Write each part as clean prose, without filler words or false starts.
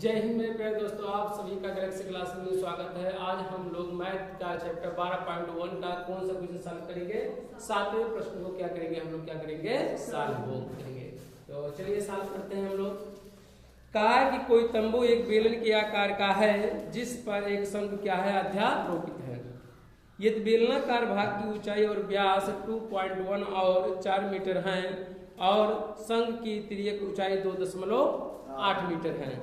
जय हिंद मेरे प्यारे दोस्तों, आप सभी का गैलेक्सी क्लास में स्वागत है। आज हम लोग मैथ का चैप्टर 12.1 का कौन सा क्वेश्चन सॉल्व करेंगे? 7वें प्रश्न को क्या करेंगे? हम लोग क्या करेंगे? सॉल्व करेंगे। तो चलिए सॉल्व करते हैं हम लोग। कहा है कि कोई तंबू एक बेलन के आकार का है जिस पर एक शंख क्या है? अध्यारोपित है। यदि बेलनाकार भाग की ऊंचाई और व्यास 2.1 और 4 मीटर है और शंख की तिर्यक ऊंचाई 2.8 मीटर है,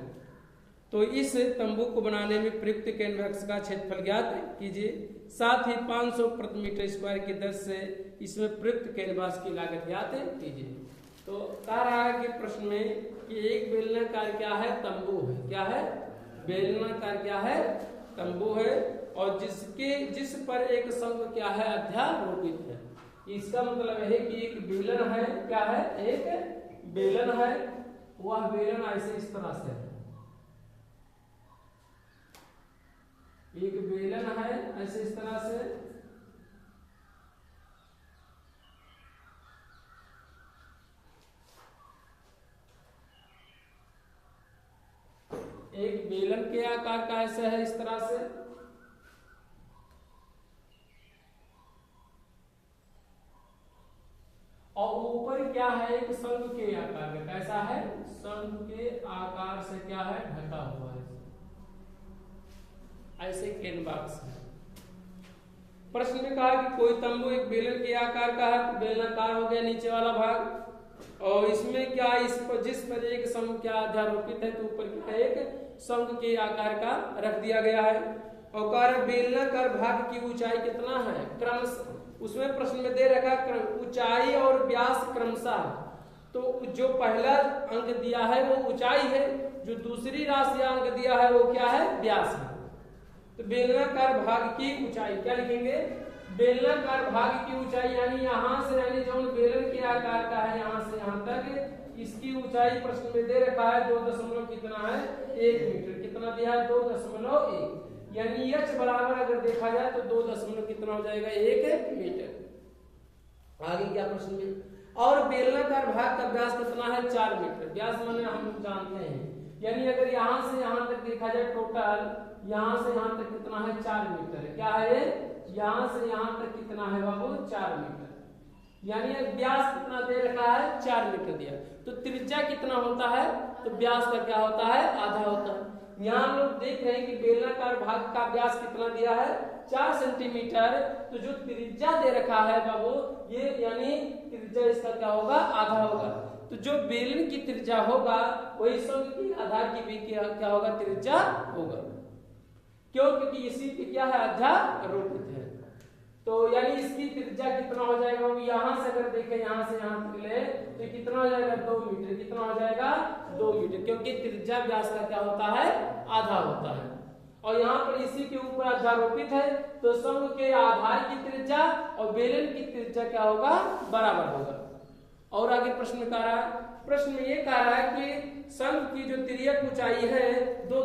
तो इस तंबू को बनाने में प्रयुक्त कैनवास का क्षेत्रफल ज्ञात कीजिए। साथ ही 500 प्रति मीटर स्क्वायर की दर से इसमें प्रयुक्त कैनवास की लागत ज्ञात कीजिए। तो कह रहा है कि प्रश्न में कि एक बेलनाकार क्या है? तंबू है। क्या है? बेलनाकार क्या है? तंबू है और जिस पर एक शंख क्या है? अध्यारोपित है। इसका मतलब है कि एक बेलन है। क्या है? एक बेलन है। वह बेलन ऐसे इस तरह से है। एक बेलन है ऐसे इस तरह से। एक बेलन के आकार का ऐसे है इस तरह से। और ऊपर क्या है? एक शंख के आकार का। कैसा है? शंख के आकार से क्या है? ढका हुआ है ऐसे कैनवास है। प्रश्न में कहा कि कोई तंबू एक बेलन के आकार का है, तो बेलनाकार हो गया नीचे वाला भाग। और इसमें क्या, इस पर जिस पर एक शंख क्या अध्यारोपित है, तो ऊपर क्या एक शंख के आकार का रख दिया गया है। और कार्य बेलनाकार भाग की ऊंचाई कितना है? क्रमशः उसमें प्रश्न में दे रखा ऊंचाई और व्यास क्रमशः। तो जो पहला अंक दिया है वो ऊंचाई है, जो दूसरी राशि अंक दिया है वो क्या है? व्यास है। तो बेलनाकार भाग की ऊंचाई क्या लिखेंगे? बेलनाकार भाग की ऊंचाई यानी यहां से, यानी जो बेलन के आकार का है यहां से यहां तक, इसकी ऊंचाई प्रश्न में दे रखा है 2 कितना है? 1 मीटर। कितना दिया है? 2.1। यानी h बराबर अगर देखा जाए तो 2 कितना हो जाएगा? 1 मीटर। आगे क्या प्रश्न में? और बेलनाकार भाग का व्यास कितना है? 4 मीटर। व्यास माने हम जानते हैं, यानी अगर यहां से यहां तक देखा जाए टोटल यहां से यहां तक कितना है? 4 मीटर है। क्या है? यहां से यहां तक कितना है बाबू? 4 मीटर। यानी व्यास कितना दे रखा है? 4 मीटर दिया। तो त्रिज्या कितना होता है? तो व्यास का क्या होता है? आधा होता है। यहाँ हम लोग देख रहे हैं कि बेलनाकार भाग का व्यास कितना दिया है? 4 सेंटीमीटर। तो जो त्रिज्या दे रखा है बाबू, ये यानी त्रिज्या इसका क्या होगा? आधा होगा। तो जो बेलन की त्रिज्या होगा वही शंख की आधार की भी क्या होगा? त्रिज्या होगा। क्यों? क्योंकि इसी पे क्या है? अध्यारोपित है। तो यानी इसकी त्रिज्या कितना हो जाएगा? यहां से अगर देखें, यहां से यहां तक ले तो कितना हो जाएगा? 2 मीटर। कितना हो जाएगा? 2 मीटर, क्योंकि त्रिज्या व्यास का क्या होता है? आधा होता है। और यहाँ पर इसी के ऊपर अध्यारोपित है, तो शंख के आधार की त्रिज्या और बेलन की त्रिज्या क्या होगा? बराबर होगा। और आगे प्रश्न में कह रहा है, प्रश्न में ये कह रहा है कि शंख की जो तिर्यक ऊंचाई है 2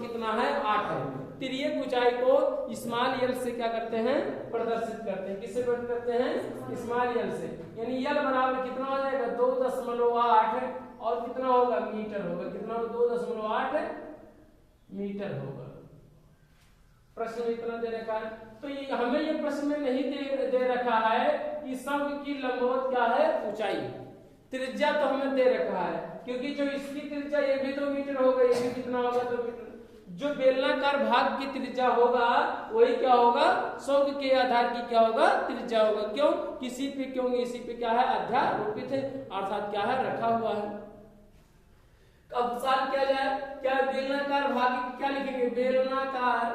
कितना है? 8 है। तिर्यक ऊंचाई को स्मॉल एल से क्या करते हैं? प्रदर्शित करते हैं। किससे प्रदर्शित करते हैं? स्मॉल एल से। यानी एल बराबर कितना हो जाएगा? 2.8 और कितना होगा? मीटर होगा। कितना? 2.8 मीटर होगा। प्रश्न में इतना दे रखा है। तो ये हमें ये प्रश्न में नहीं दे रखा है कि शंख की लंबवत क्या है? ऊंचाई। त्रिज्या तो हमें दे रखा है, क्योंकि जो इसकी त्रिज्या ये भी 2 मीटर होगा, ये भी कितना होगा? 2 मीटर। जो बेलनाकार भाग की त्रिज्या होगा वही क्या होगा? शंख के आधार की क्या होगा? त्रिज्या होगा। क्यों? किसी पे क्यों? इसी पे क्या है? अध्यारोपित है, अर्थात क्या है? रखा हुआ है। अब सवाल किया जाए, क्या बेलनाकार भाग क्या लिखेंगे? बेलनाकार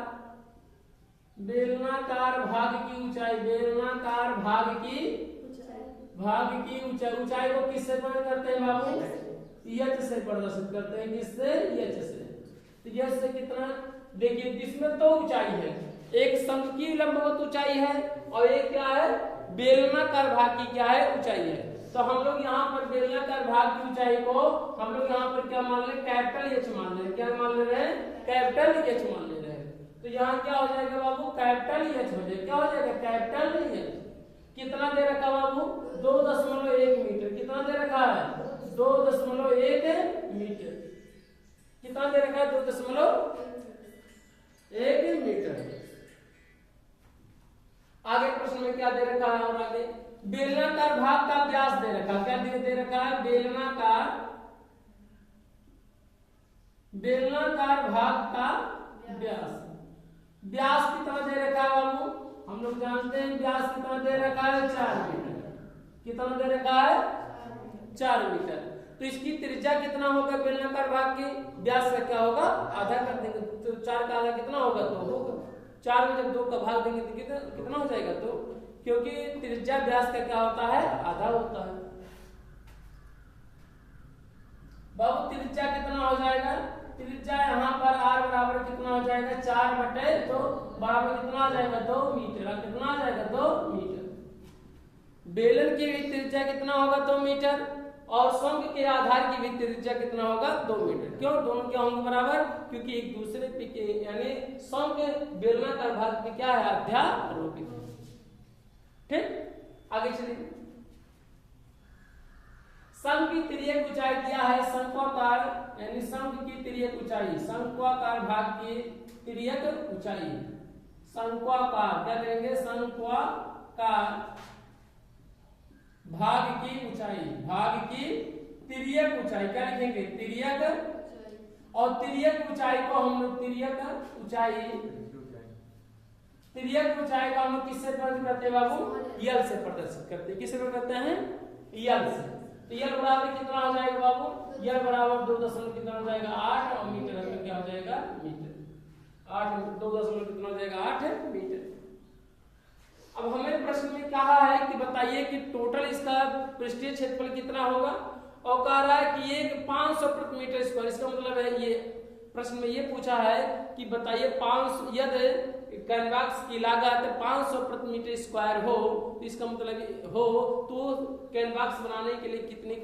भाग की ऊंचाई। बेलनाकार भाग की ऊंचाई को किससे प्रदर्शित करते हैं बाबू? h से प्रदर्शित करते हैं। किससे? h से। तो h से कितना? देखिए इसमें तो ऊंचाई है, एक शंख की लंबवत ऊंचाई है और एक क्या है? बेलनाकार भाग की क्या है? ऊंचाई है। तो हम लोग यहाँ पर बेलनाकार भाग की ऊंचाई को हम लोग यहाँ पर क्या मान ले? कैपिटल H मान ले। क्या मान ले रहे हैं? कैपिटल H मान ले रहे हैं। तो यहाँ क्या हो जाएगा बाबू? कैपिटल H हो जाएगा। क्या हो जाएगा? Capital H। कितना दे रखा बाबू? 2.1 मीटर। कितना दे रखा है? 2.1 मीटर। कितना दे रखा है? 2.1 मीटर। आगे प्रश्न में क्या दे रखा है? और आगे बेलनाकार भाग का व्यास दे रखा है। क्या दे रखा है? बेलनाकार भाग का व्यास। व्यास कितना दे रखा है बाबू? हम लोग जानते हैं व्यास कितना दे रखा है? 4 मीटर। कितना दे रखा है? 4 मीटर। तो इसकी त्रिज्या कितना होगा? बेलनाकार भाग की व्यास का क्या होगा? आधा कर देंगे तो 4 का आधा कितना होगा? 2 होगा। 4 में जब 2 का भाग देंगे तो कितना हो जाएगा? 2, क्योंकि त्रिज्या व्यास का क्या होता है? आधा होता है। बाबू त्रिज्या कितना हो जाएगा? त्रिज्या यहाँ पर r बराबर कितना हो जाएगा? 4/2 बराबर कितना आ जाएगा? 2 मीटर। कितना आ जाएगा? 2 मीटर। बेलन की भी त्रिज्या कितना होगा? 2 मीटर। और शंख के आधार की भी त्रिज्या कितना होगा? 2 मीटर। क्यों? दोनों क्या होंगे? बराबर, क्योंकि एक दूसरे पे यानी शंख बेलनाकार भाग में क्या है? अध्यारोपित है। ठीक, आगे चलिए। शंख की तिर्यक ऊंचाई दिया है शंक्वाकार, यानी शंख की तिर्यक ऊंचाई, शंक्वाकार भाग की तिर्यक ऊंचाई। शंक्वाकार क्या करेंगे? शंक्वाकार भाग की ऊंचाई, भाग की तिर्यक ऊंचाई क्या लिखेंगे? तिर्यक। और तिर्यक ऊंचाई को हम लोग तिर्यक ऊंचाई को हम लोग किससे प्रदर्शित करते हैं बाबू? यल से प्रदर्शित करते हैं। किससे करते हैं? यल से। तो यल बराबर कितना हो जाएगा बाबू? यल बराबर 2 कितना हो जाएगा? 8। और मीटर में क्या हो जाएगा? मीटर। 8 2 कितना हो जाएगा? 8 मीटर। अब हमें प्रश्न में कहा है कि बताइए कि टोटल इसका पृष्ठीय क्षेत्रफल कितना होगा, और कह रहा है कि ये 500 प्रति मीटर स्क्वायर। इसका मतलब है ये प्रश्न में ये पूछा है कि बताइए 500 यदि कैनवास की लागत 500 प्रति मीटर स्क्वायर हो, तो इसका मतलब हो तो कैनवास बनाने के लिए कितनी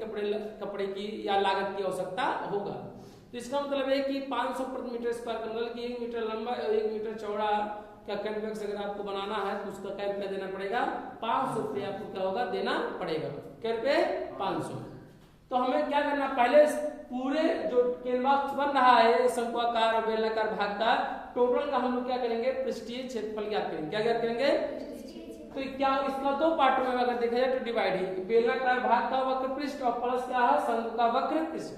कपड़े की या लागत की आवश्यकता होगा। तो इसका मतलब है कि 500 प्रति मीटर स्क्वायर का मतलब कि 1 मीटर लंबा और 1 मीटर चौड़ा का कैनवास अगर आपको बनाना है तो उसका क्या रुपया देना पड़ेगा? 500 रुपया आपको क्या होगा? देना पड़ेगा। क्या रुपये? 500। तो हमें क्या करना? पहले पूरे जो कैनवास बन रहा है शंक्वाकार और बेलनाकार भाग का टोटल का हम लोग क्या करेंगे? पृष्ठीय क्षेत्रफल ज्ञात करेंगे। क्या ज्ञात करेंगे? तो क्या इसका 2 पार्टों में अगर देखा जाए तो डिवाइड है। बेलनाकार भाग का वक्र पृष्ठ और प्लस क्या है? शंकु का वक्र पृष्ठ।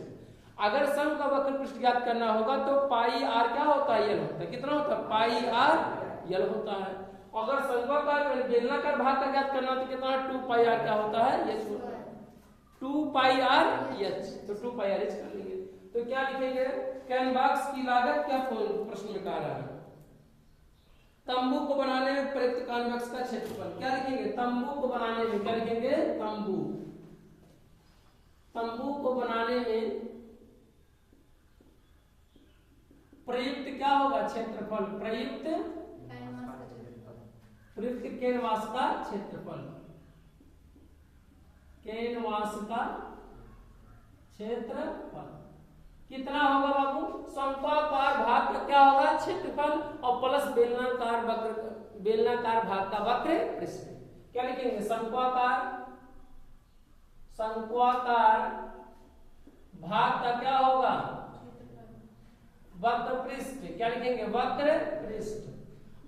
अगर शंकु का वक्र पृष्ठ ज्ञात करना होगा तो पाई r क्या होता है? यल होता है। कितना होता है? पाई r यल होता है। अगर शंक्वाकार बेलनाकार भाग का ज्ञात करना तो कितना? 2 पाई r क्या होता है? h होता है। 2 पाई r h, तो 2 पाई r h कर लेंगे। तो क्या लिखेंगे? कैनवास की लागत क्या प्रश्न में कह रहा है? तंबू को बनाने में प्रयुक्त कैनवास का क्षेत्रफल क्या लिखेंगे? तंबू को बनाने में क्या लिखेंगे? तंबू को बनाने में प्रयुक्त क्या होगा? क्षेत्रफल। प्रयुक्त कैनवास का क्षेत्रफल। कैनवास का क्षेत्रफल कितना होगा बाबू? शंक्वाकार भाग का क्या होगा? क्षेत्रफल और प्लस बेलनाकार भाग का वक्र पृष्ठ। क्या लिखेंगे? शंक्वाकार भाग का क्या होगा? वक्र पृष्ठ। क्या लिखेंगे? वक्र पृष्ठ।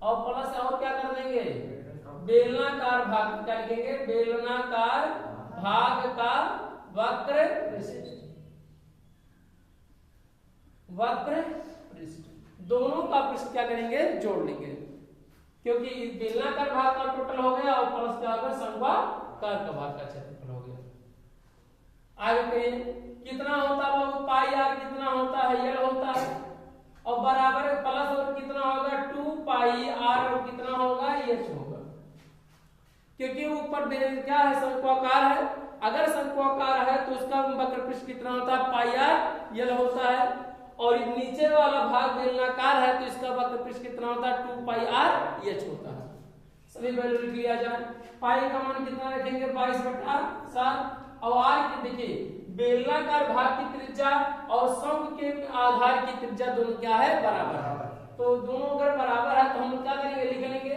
और प्लस और क्या कर देंगे? बेलनाकार भाग। क्या लिखेंगे? बेलनाकार भाग का वक्र पृष्ठ। वक्र पृष्ठ दोनों का पृष्ठ क्या करेंगे? जोड़ लेंगे, क्योंकि बेलनाकार भाग का टोटल हो गया और प्लस क्या होगा? शंक्वाकार का भाग का क्षेत्रफल हो गया। आगे कहिए कितना होता है बाबू? पाई r कितना होता है? यल होता है। और बराबर प्लस और कितना होगा? 2 पाई r और कितना होगा? h होगा। क्योंकि ऊपर क्या है? शंक्वाकार है। अगर शंक्वाकार है तो उसका वक्र पृष्ठ कितना होता है? पाई r यल होता है। और नीचे वाला भाग बेलनाकार है तो इसका वक्र पृष्ठ कितना होता है? 2 पाई r h होता है। सभी वैल्यू लिख लिया जाए। पाई का मान कितना रखेंगे? 22/7। और r की देखिए बेलनाकार भाग की त्रिज्या और शंकु के आधार की त्रिज्या दोनों क्या है? बराबर है। तो दोनों अगर बराबर है तो हम क्या करेंगे? लिख लेंगे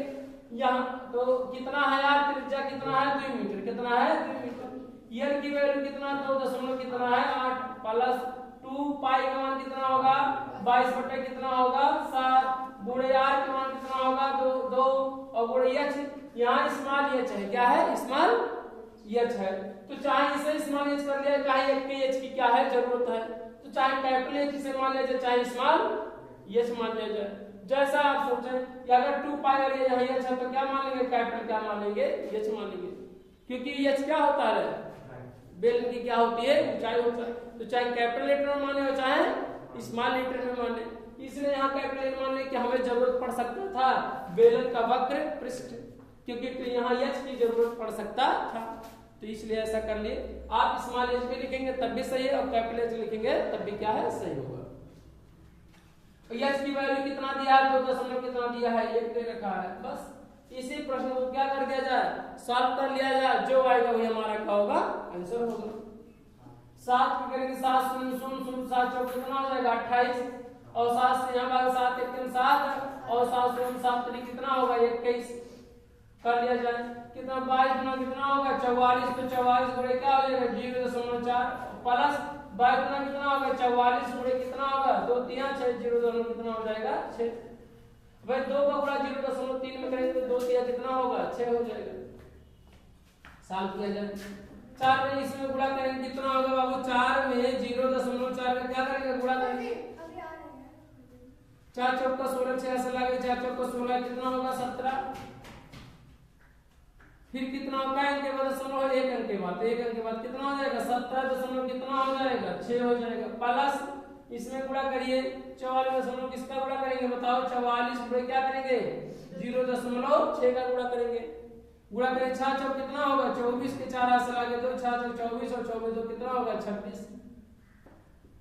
यहाँ। तो कितना है यार? त्रिज्या कितना है? 2 मीटर। कितना है? 2 मीटर। यल की वैल्यू कितना? 2 दशमलव कितना है? 8 प्लस 2 2 पाई का मान कितना होगा 22 बटे कितना होगा 7 गुणे r का मान कितना होगा 2 और गुणे h, यहाँ स्मॉल h है, क्या है स्मॉल h है, तो चाहे इसे स्मॉल h कर लिया, चाहे एक के h की क्या है जरूरत है, तो चाहे कैपिटल h इसे मान लिया जाए, चाहे स्मॉल h मान लिया जाए, जैसा आप सोचें कि अगर 2 पाई और यहाँ h है तो क्या मान लेंगे कैपिटल क्या मान लेंगे h मान लेंगे, क्योंकि h क्या होता है बेलन की क्या होती है ऊंचाई होता है, तो चाहे कैपिटल लेटर में माने और चाहे स्मॉल लेटर में माने, इसलिए यहाँ कैपिटल लेटर मानने की हमें जरूरत पड़ सकता था बेलन का वक्र पृष्ठ, क्योंकि तो यहाँ h की जरूरत पड़ सकता था, तो इसलिए ऐसा कर लिए। आप स्मॉल h भी लिखेंगे तब भी सही है और कैपिटल h लिखेंगे तब भी क्या है सही होगा। h की वैल्यू कितना दिया है 2 दशमलव कितना दिया है 1 दे रखा है, बस इसी प्रश्न को क्या कर दिया जाए सॉल्व कर लिया जाए, जो आएगा वही हमारा क्या होगा आंसर होगा। 7 की करेंगे 7 शून्य शून्य शून्य 7 चौक कितना हो जाएगा 28 और 7 से यहाँ भाग 7 1 3 7 और 7 शून्य 7 3 कितना होगा 21 कर लिया जाए, कितना 22 गुना कितना होगा 44, तो 44 गुणे क्या हो जाएगा 0.4 प्लस 22 गुना कितना होगा 44 गुणे कितना होगा 2 3 6 0 कितना हो जाएगा 6, भाई 2 का गुणा 0.3 में करेंगे तो 2 3 कितना होगा 6 हो जाएगा, सॉल्व किया जाए। 4 में इसमें गुणा करेंगे कितना होगा बाबू 4 में 0.4 में क्या करेंगे गुणा करेंगे 4 चौक का 16 6 ऐसा लगे 4 चौक का 16 कितना होगा 17, फिर कितना होगा अंक के बाद दशमलव 1 अंक के बाद 1 अंक के बाद कितना हो जाएगा 17 दशमलव कितना हो जाएगा 6 हो जाएगा, प्लस इसमें गुणा करिए 44 दशमलव किसका गुणा करेंगे बताओ 44 गुणे क्या करेंगे 0.6 का गुणा करेंगे, गुणा करें 6 चौक कितना होगा 24 के 4 हाथ से लागे 2 6 चौक 24 और 24 2 कितना होगा 26,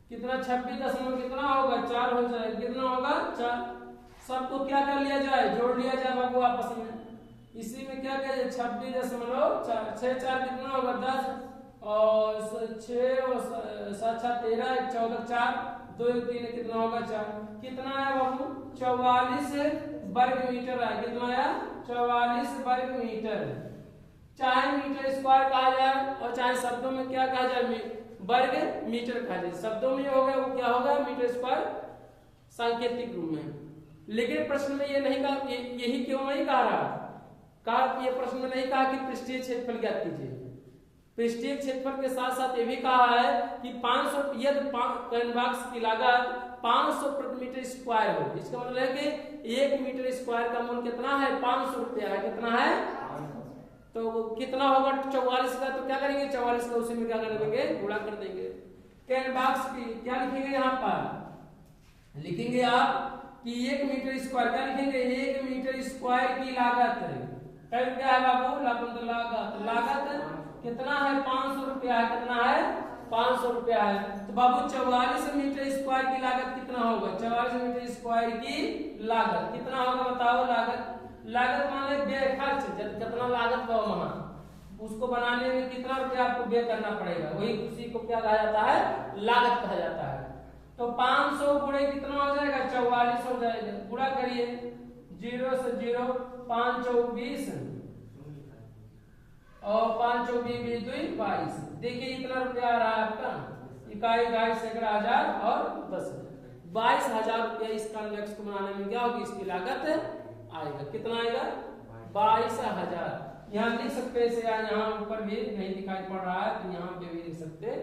कितना 26 दशमलव कितना होगा 4 हो जाएगा, कितना होगा 4, सबको क्या कर लिया जाए जोड़ लिया जाए बाबू आपस में, इसी में क्या कहे 26.4 6 4 कितना होगा 10 और 6 और 7 6 13 1 14 4 2 1 3 कितना होगा 4, कितना है बाबू 44 वर्ग मीटर है, कितना आया 44 वर्ग मीटर, चाहे मीटर स्क्वायर कहा जाए और चाहे शब्दों में क्या कहा जाए वर्ग मीटर कहा जाए, शब्दों में होगा वो क्या होगा मीटर स्क्वायर सांकेतिक रूप में, लेकिन प्रश्न में ये नहीं कहा, यही क्यों नहीं कहा रहा कहा ये प्रश्न में नहीं कहा कि पृष्ठीय क्षेत्रफल ज्ञात कीजिए, पृष्ठीय क्षेत्रफल के साथ साथ ये भी कहा है कि 500 यदि कैनवास की लागत 500 प्रति मीटर स्क्वायर हो, इसका मतलब है कि 1 मीटर स्क्वायर का मूल्य कितना है 500 रुपया है, कितना है तो वो कितना होगा 44 का, तो क्या करेंगे 44 का उसी में क्या कर देंगे गुणा कर देंगे। कैनवास की क्या लिखेंगे यहाँ पर लिखेंगे आप कि 1 मीटर स्क्वायर क्या लिखेंगे 1 मीटर स्क्वायर की लागत क्या है बाबू लागत कितना है 500 रुपया है, कितना है 500 रुपया है, तो बाबू 44 मीटर स्क्वायर की लागत कितना होगा 44 मीटर स्क्वायर की लागत कितना होगा बताओ, लागत मान ले व्यय खर्च कितना लागत हुआ वहां उसको बनाने में कितना रुपया आपको व्यय करना पड़ेगा, वही उसी को क्या कहा जाता है लागत कहा जाता है, तो 500 गुणे कितना हो जाएगा 44 हो जाएगा, गुणा करिए 0 से 0 5 चौक 20 और 5 चौक 20 22, देखिए इतना रुपया आ रहा है आपका इकाई इकाई सैकड़ा हजार और 10,000 22,000 रुपया इस कॉन्वेक्स को बनाने में क्या होगी इसकी लागत आएगा, कितना आएगा 22,000, यहाँ लिख सकते हैं इसे, यहाँ ऊपर भी नहीं दिखाई पड़ रहा है तो यहाँ पे भी लिख सकते हैं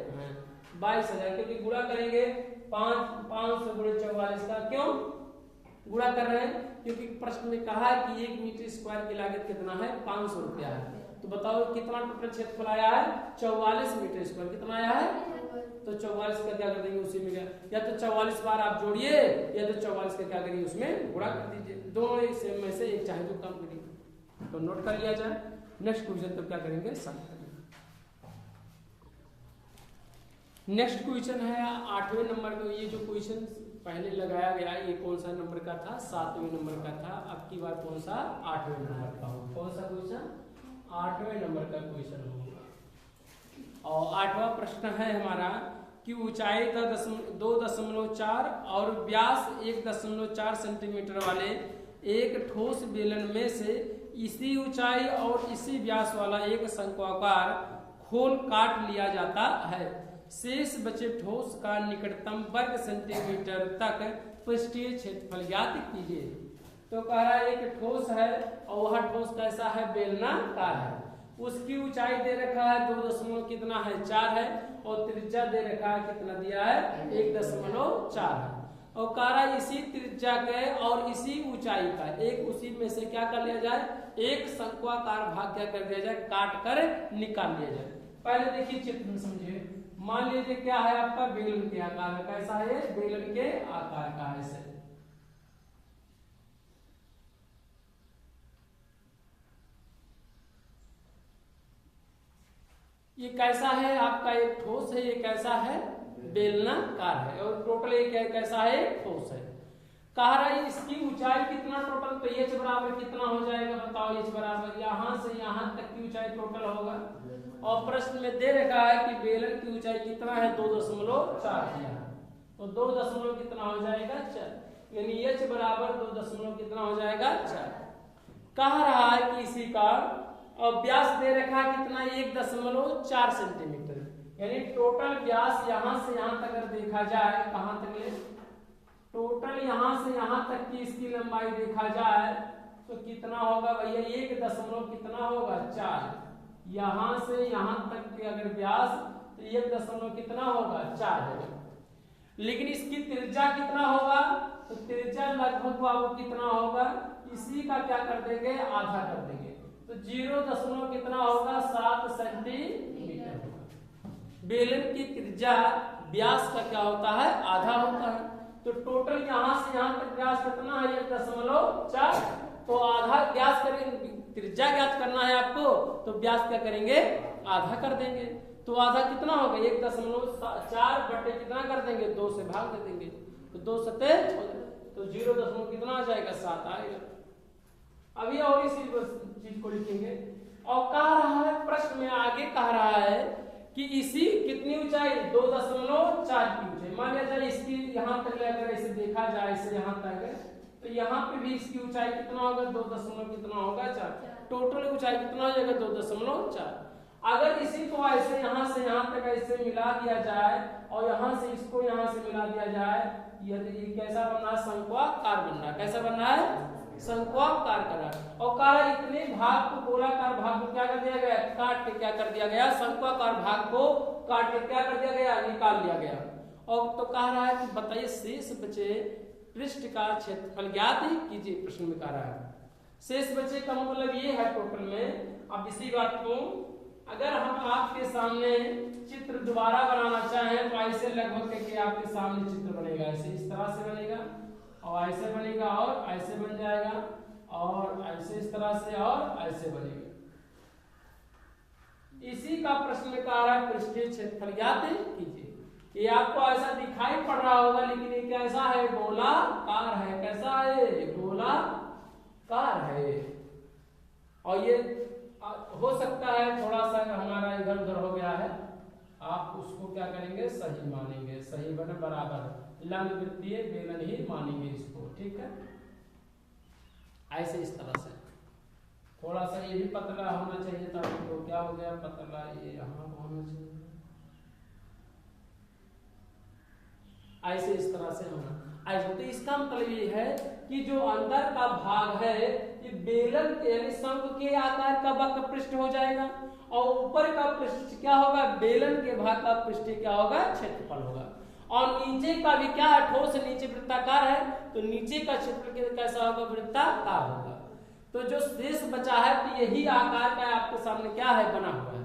22,000, क्योंकि गुणा करेंगे 500 गुणे 44 का, क्यों गुणा कर रहे हैं क्योंकि प्रश्न में कहा है कि 1 मीटर स्क्वायर की लागत कितना है 500 रुपया है, तो बताओ कितना टोटल क्षेत्रफल आया है 44 मीटर स्क्वायर, कितना आया है तो 44 का क्या कर देंगे उसी में क्या, या तो 44 बार आप जोड़िए या तो 44 का क्या करिए उसमें गुणा कर दीजिए, दोनों एक सेम में से एक चाहे तो कम करिए, तो नोट कर लिया जाए। नेक्स्ट क्वेश्चन तो क्या करेंगे सॉल्व करेंगे। नेक्स्ट क्वेश्चन है 8वें नंबर का, ये जो क्वेश्चन पहले लगाया गया ये कौन सा नंबर का था 7वें नंबर का था, अब की बार कौन सा 8वें नंबर का होगा, कौन सा क्वेश्चन 8वें नंबर का क्वेश्चन होगा। और 8वां प्रश्न है हमारा कि ऊंचाई 2.4 और व्यास 1.4 सेंटीमीटर वाले एक ठोस बेलन में से इसी ऊंचाई और इसी व्यास वाला एक शंक्वाकार खोल काट लिया जाता है, शेष बचे ठोस का निकटतम वर्ग सेंटीमीटर तक पृष्ठीय क्षेत्रफल ज्ञात कीजिए। तो कह रहा है एक ठोस है और वह ठोस कैसा है, बेलनाकार है, उसकी ऊंचाई दे रखा है 2 कितना है 4 है, और त्रिज्या दे रखा है कितना दिया है 1.4 है, और कह रहा है इसी त्रिज्या के और इसी ऊंचाई का एक उसी में से क्या कर लिया जाए, एक शंक्वाकार भाग क्या कर दिया जाए, काट कर निकाल लिया जाए। पहले देखिए चित्र में समझिए, मान लीजिए क्या है आपका बेलन के आकार में, कैसा है बेलन के आकार का है ऐसे, ये कैसा है आपका एक ठोस है, ये कैसा है बेलनाकार है, और टोटल एक कैसा है ठोस है। कह रहा है इसकी ऊंचाई कितना टोटल, तो h बराबर कितना हो जाएगा बताओ, h बराबर यहाँ से यहाँ तक की ऊंचाई टोटल होगा, और प्रश्न में दे रखा है कि बेलन की ऊंचाई कितना है 2.4 है, तो 2 कितना हो जाएगा 4, यानी h बराबर 2 कितना हो जाएगा 4। कह रहा है कि इसी का और व्यास दे रखा है कितना 1.4 सेंटीमीटर, यानी टोटल व्यास यहाँ से यहाँ तक अगर देखा जाए, कहाँ तक ले, टोटल यहाँ से यहाँ तक की इसकी लंबाई देखा जाए तो कितना होगा भैया 1 कितना होगा 4, यहाँ से यहाँ तक के अगर व्यास तो 1 कितना होगा 4 है, लेकिन इसकी त्रिज्या कितना होगा, तो त्रिज्या लगभग बाबू कितना होगा, इसी का क्या कर देंगे आधा कर देंगे, तो 0 कितना होगा 7 सेंटीमीटर होगा। बेलन की त्रिज्या व्यास का क्या होता है आधा होता है, तो टोटल यहाँ से यहाँ तक व्यास कितना है 1.4, तो आधा व्यास करेंगे, त्रिज्या ज्ञात करना है आपको, तो व्यास क्या करेंगे आधा कर देंगे, तो आधा कितना होगा 1.4 बटे कितना कर देंगे 2 से भाग दे देंगे, तो 2 सते तो 0 कितना आ जाएगा 7 आएगा। अभी और इसी चीज को लिखेंगे, और कह रहा है प्रश्न में आगे कह रहा है कि इसी कितनी ऊंचाई 2.4 की ऊंचाई, मान लिया जाए इसकी यहाँ तक अगर ऐसे देखा जाए इसे यहाँ तक, तो यहाँ पे भी इसकी ऊंचाई कितना होगा 2 कितना होगा 4, टोटल ऊंचाई कितना हो जाएगा 2.4। अगर इसी को ऐसे यहाँ से यहाँ तक ऐसे मिला दिया जाए और यहाँ से इसको यहाँ से मिला दिया जाए, ये कैसा बनना है शंक्वाकार बनना है, कैसा बनना है शंक्वाकार करा, और कहा इतने भाग को गोलाकार भाग को क्या कर दिया गया काट के क्या कर दिया गया, शंक्वाकार भाग को काट के क्या कर दिया गया निकाल लिया गया। और तो कह रहा है कि बताइए शेष बचे पृष्ठ का क्षेत्रफल ज्ञात कीजिए, प्रश्न में कह रहा है शेष बचे का मतलब ये है टोटल में। अब इसी बात को अगर हम आपके सामने चित्र दोबारा बनाना चाहें तो ऐसे लगभग करके आपके सामने चित्र बनेगा, ऐसे इस तरह से बनेगा और ऐसे बनेगा और ऐसे बन जाएगा और ऐसे इस तरह से और ऐसे बनेगा। इसी का प्रश्न में कह रहा है पृष्ठीय क्षेत्रफल ज्ञात कीजिए। ये आपको ऐसा दिखाई पड़ रहा होगा लेकिन ये कैसा है गोलाकार है, कैसा है गोलाकार है। और ये हो सकता है थोड़ा सा हमारा इधर उधर हो गया है, आप उसको क्या करेंगे सही मानेंगे, सही बने बराबर लंब वृत्तीय बेलन ही मानेंगे इसको, ठीक है। ऐसे इस तरह से थोड़ा सा ये भी पतला होना चाहिए था, तो क्या हो गया पतला, ये यहाँ होना चाहिए, ऐसे इस तरह से होना ऐसे। तो इसका मतलब ये है कि जो अंदर का भाग है ये बेलन यानी शंख के आकार का वक्र पृष्ठ हो जाएगा और ऊपर का पृष्ठ क्या होगा बेलन के भाग का पृष्ठ क्या होगा क्षेत्रफल होगा। और नीचे का भी क्या है ठोस नीचे वृत्ताकार है तो नीचे का क्षेत्रफल कैसा होगा वृत्ताकार होगा। तो जो शेष बचा है तो यही आकार का आपके सामने क्या है बना हुआ है।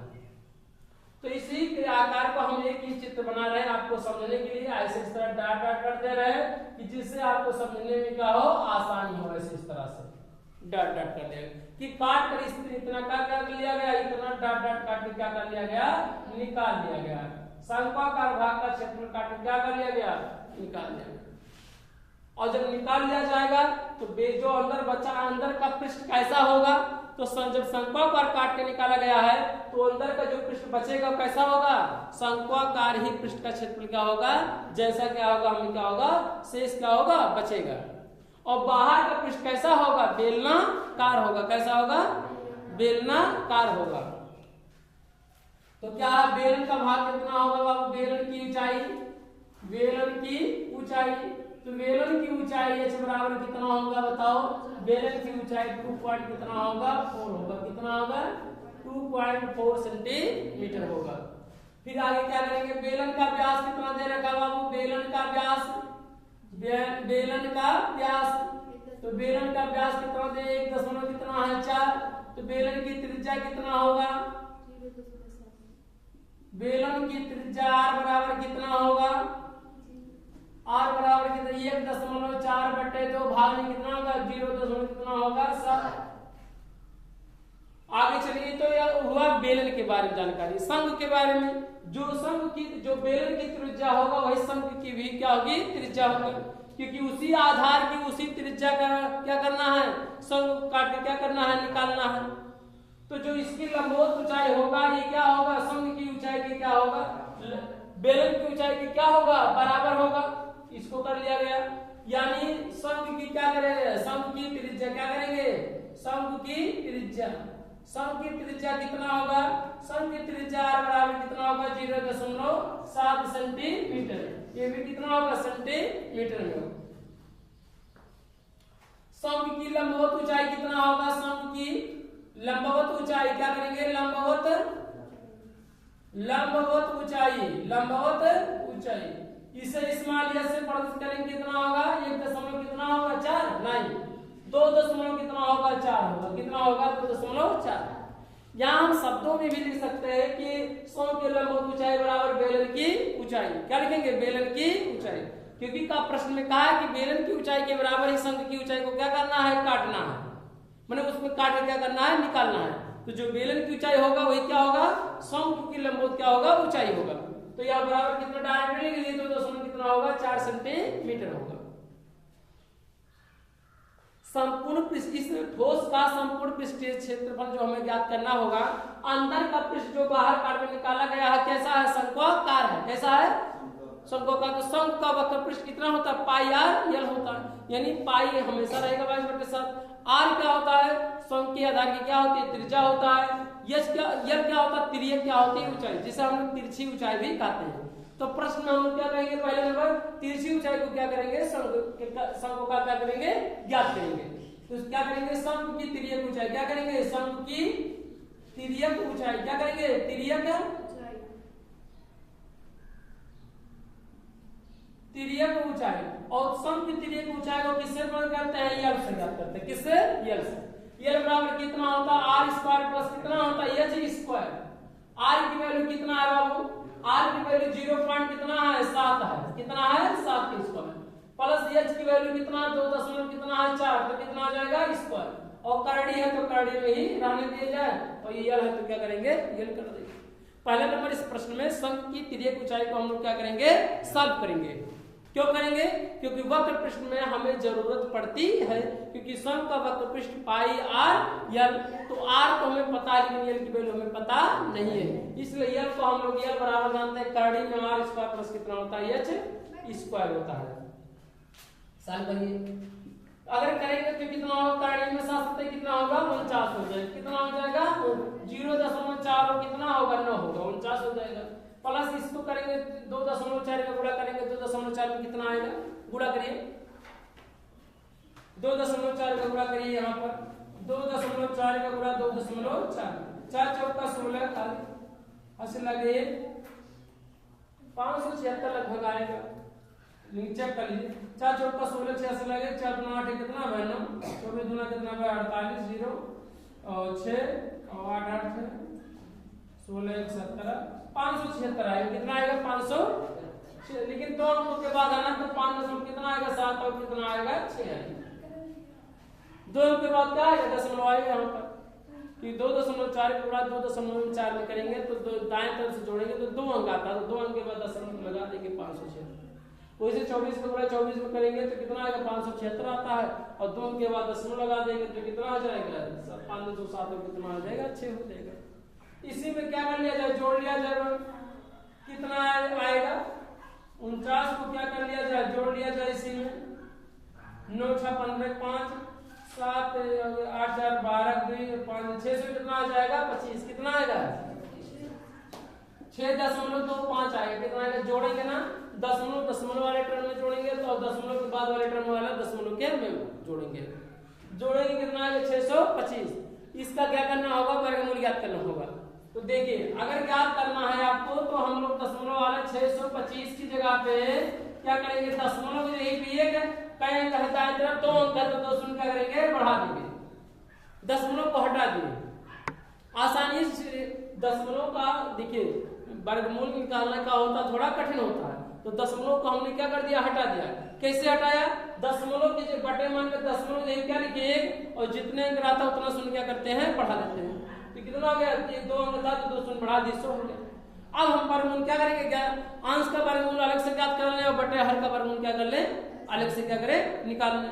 तो इसी के आकार को हम एक ही चित्र बना रहे हैं आपको समझने के लिए, ऐसे इस तरह डाट डाट कर दे रहे हैं कि जिससे आपको समझने में क्या हो आसानी हो। ऐसे इस तरह से डाट डाट कर दिया कि काट कर इस इतना क्या कर लिया गया, इतना डाट डाट काट के क्या कर लिया गया निकाल लिया गया। शंक्वाकार भाग का क्षेत्रफल काट के क्या कर लिया गया निकाल लिया गया। और जब निकाल लिया जाएगा तो जो अंदर बचा अंदर का पृष्ठ कैसा होगा, तो जब शंक्वाकार काट के निकाला गया है तो अंदर का जो पृष्ठ बचेगा कैसा होगा शंक्वाकार ही पृष्ठ का क्षेत्रफल क्या होगा जैसा क्या होगा हमें क्या होगा शेष क्या होगा बचेगा। और बाहर का पृष्ठ कैसा होगा बेलनाकार होगा, कैसा होगा बेलनाकार होगा। तो क्या है, बेलन का भाग कितना होगा बाबू, बेलन की ऊंचाई, बेलन की ऊंचाई, तो बेलन की ऊंचाई h बराबर कितना होगा बताओ, बेलन की ऊंचाई 2 पॉइंट कितना होगा 4 होगा, कितना होगा 2.4 सेंटीमीटर होगा। फिर आगे क्या करेंगे, बेलन का व्यास कितना दे रखा बाबू, बेलन का व्यास, बेलन का व्यास, तो बेलन का व्यास कितना दे 1 दशमलव कितना है 4, तो बेलन की त्रिज्या कितना होगा, बेलन की त्रिज्या r बराबर कितना होगा, r बराबर कितना 1.4 बटे 2 भाग में कितना होगा 0 कितना होगा 7। आगे चलिए, तो यह हुआ बेलन के बारे में जानकारी। शंख के बारे में, जो शंख की, जो बेलन की त्रिज्या होगा वही शंख की भी क्या होगी, त्रिज्या होगी, क्योंकि उसी आधार की उसी त्रिज्या का क्या करना है, शंख काट के क्या करना है, निकालना है। तो जो इसकी लंबवत ऊंचाई होगा ये क्या होगा, शंख की ऊंचाई की क्या होगा, बेलन की ऊंचाई की क्या होगा, बराबर होगा। इसको कर लिया गया, यानी शंख की क्या करेंगे, शंख की त्रिज्या क्या करेंगे, शंख की त्रिज्या, शंख की त्रिज्या कितना होगा, शंख की त्रिज्या r बराबर कितना होगा 0.7 सेंटीमीटर, ये भी कितना होगा सेंटीमीटर में होगा। शंख की लंबवत ऊंचाई कितना होगा, शंख की लंबवत ऊंचाई क्या करेंगे, लंबवत ऊंचाई, लंबवत ऊंचाई, इसे इस्माइल से प्रदर्शित करेंगे कितना होगा 1 दशमलव कितना होगा 4, नहीं 2 दशमलव कितना होगा 4 होगा, कितना होगा 2.4। यहाँ हम शब्दों में भी लिख सकते हैं कि शंख की लंबवत ऊंचाई बराबर बेलन की ऊंचाई, क्या लिखेंगे, बेलन की ऊंचाई, क्योंकि का प्रश्न में कहा है कि बेलन की ऊंचाई के बराबर ही शंख की ऊंचाई को क्या करना है, काटना है, मैंने उसमें काट के क्या करना है, निकालना है। तो जो बेलन की ऊंचाई होगा वही क्या होगा, शंख की लंबवत क्या होगा, ऊंचाई होगा। तो यह बराबर कितना डायरेक्ट लेंगे, 2 दशमलव कितना होगा 4 सेंटीमीटर होगा। संपूर्ण पृष्ठ, इस ठोस का संपूर्ण पृष्ठीय क्षेत्रफल जो हमें ज्ञात करना होगा, अंदर का पृष्ठ जो बाहर काट में निकाला गया है कैसा है, शंक्वाकार है, कैसा है, शंक्वाकार। तो शंख का वक्र पृष्ठ कितना होता है, पाई आर यल होता है, यानी पाई हमेशा रहेगा 22/7। आर क्या होता है, शंख के आधार की क्या होती है, त्रिज्या होता है। यश क्या, यल क्या होता है, तिर्यक क्या होती है, ऊंचाई, जिसे हम लोग तिरछी ऊंचाई भी कहते हैं। तो प्रश्न में हम लोग क्या करेंगे, पहले नंबर तिरछी ऊंचाई को क्या करेंगे, शंख का क्या करेंगे, ज्ञात करेंगे। तो क्या करेंगे, शंख की तिर्यक ऊंचाई क्या करेंगे, शंख की तिर्यक ऊंचाई क्या करेंगे, तिर्यक ऊंचाई, और शंख की तिर्यक ऊंचाई को किससे ज्ञात करते हैं, यल से ज्ञात करते हैं, किससे, यल से। यल बराबर कितना होता है, आर स्क्वायर प्लस कितना होता है, एच स्क्वायर। आर की वैल्यू कितना है बाबू, आर की वैल्यू 0 कितना है 7 है, कितना है 7 की स्क्वायर, प्लस एच की वैल्यू कितना 2 दशमलव कितना है 4, तो कितना आ जाएगा स्क्वायर, और करड़ी है तो करड़ी में ही रहने दिया जाए, और ये यल है तो क्या करेंगे, यल कर देंगे। पहला नंबर इस प्रश्न में शंख की तिर्यक ऊंचाई को हम लोग क्या करेंगे, सॉल्व करेंगे। क्यों करेंगे, क्योंकि वक्र पृष्ठ में हमें जरूरत पड़ती है, क्योंकि शंख का वक्र पृष्ठ पाई आर यल, तो आर तो हमें पता है लेकिन यल की वैल्यू हमें पता नहीं है, इसलिए यल को हम लोग यल बराबर जानते हैं करड़ी में आर स्क्वायर प्लस कितना होता है, एच स्क्वायर होता है। सॉल्व करिए, अगर करेंगे तो कितना होगा, करड़ी में 7 से कितना होगा 49 हो जाएगा, कितना हो जाएगा 0.4 और कितना होगा 9 होगा 49 हो जाएगा, प्लस इसको करेंगे 2.4 का गुणा करेंगे, 2.4 में कितना आएगा, गुणा करिए 2.4 का गुणा करिए, यहाँ पर 2.4 का गुणा 2.4, 4 चौका 16 खाली हंस लगे 576 लगभग आएगा, चेक कर लीजिए, 4 चौका 16 86 लगे, 4 दूना 8 कितना 92, 24 दूना कितना 48, 0 और 6 और 8 8 16 17 576 आएगा, कितना आएगा 500, लेकिन 2 अंकों के बाद आना तो 5 दशमलव कितना आएगा 7 और कितना आएगा 6 आएगा, 2 अंक के बाद क्या आएगा दशमलव आएगा यहाँ पर, कि 2.4 के बाद 2.4 में करेंगे तो दाएं तरफ से जोड़ेंगे तो 2 अंक आता है, तो 2 अंक के बाद दशमलव लगा देंगे 576, वैसे 24 के बाद 24 में करेंगे तो कितना आएगा 576 आता है, और 2 अंक के बाद दशमलव लगा देंगे तो कितना आ जाएगा 5.7 और कितना आ जाएगा 6 हो जाएगा। इसी में क्या कर लिया जाए, जोड़ लिया जाए, कितना आएगा 49 को क्या कर लिया जाए, जोड़ लिया जाए इसी में, 9 6 15 5 7 8 4 12 2 5 6 से कितना आ जाएगा 25, कितना आएगा 6.25 आएगा, कितना आएगा, जोड़ेंगे ना, दशमलव वाले टर्म में जोड़ेंगे तो दशमलव के बाद वाले टर्म वाला दशमलव के में जोड़ेंगे, कितना आएगा 625। इसका क्या करना होगा, वर्गमूल ज्ञात करना होगा। तो देखिए अगर ज्ञात करना है आपको तो हम लोग दशमलव वाला 625 की जगह पे क्या करेंगे, दशमलव यही भी एक कई अंक हटा है, 2 अंक है तो 2 शून्य क्या करेंगे, बढ़ा देंगे, दशमलव को हटा दिए। आसानी से दशमलव का देखिए वर्गमूल निकालने का होता थोड़ा कठिन होता है, तो दशमलव को हमने क्या कर दिया, हटा दिया। कैसे हटाया, दशमलव के बटे मान के दशमलव यही क्या लिखे 1 और जितने अंक रहता उतना शून्य क्या करते हैं, बढ़ा देते हैं। तो कितना हो गया, 2 अंक था तो 2 शून्य बढ़ा दिए, 100 हो गया। अब हम वर्गमूल क्या करेंगे, क्या अंश का वर्गमूल अलग से ज्ञात कर लें और बटे हर का वर्गमूल क्या कर लें, अलग से क्या करें, निकाल लें।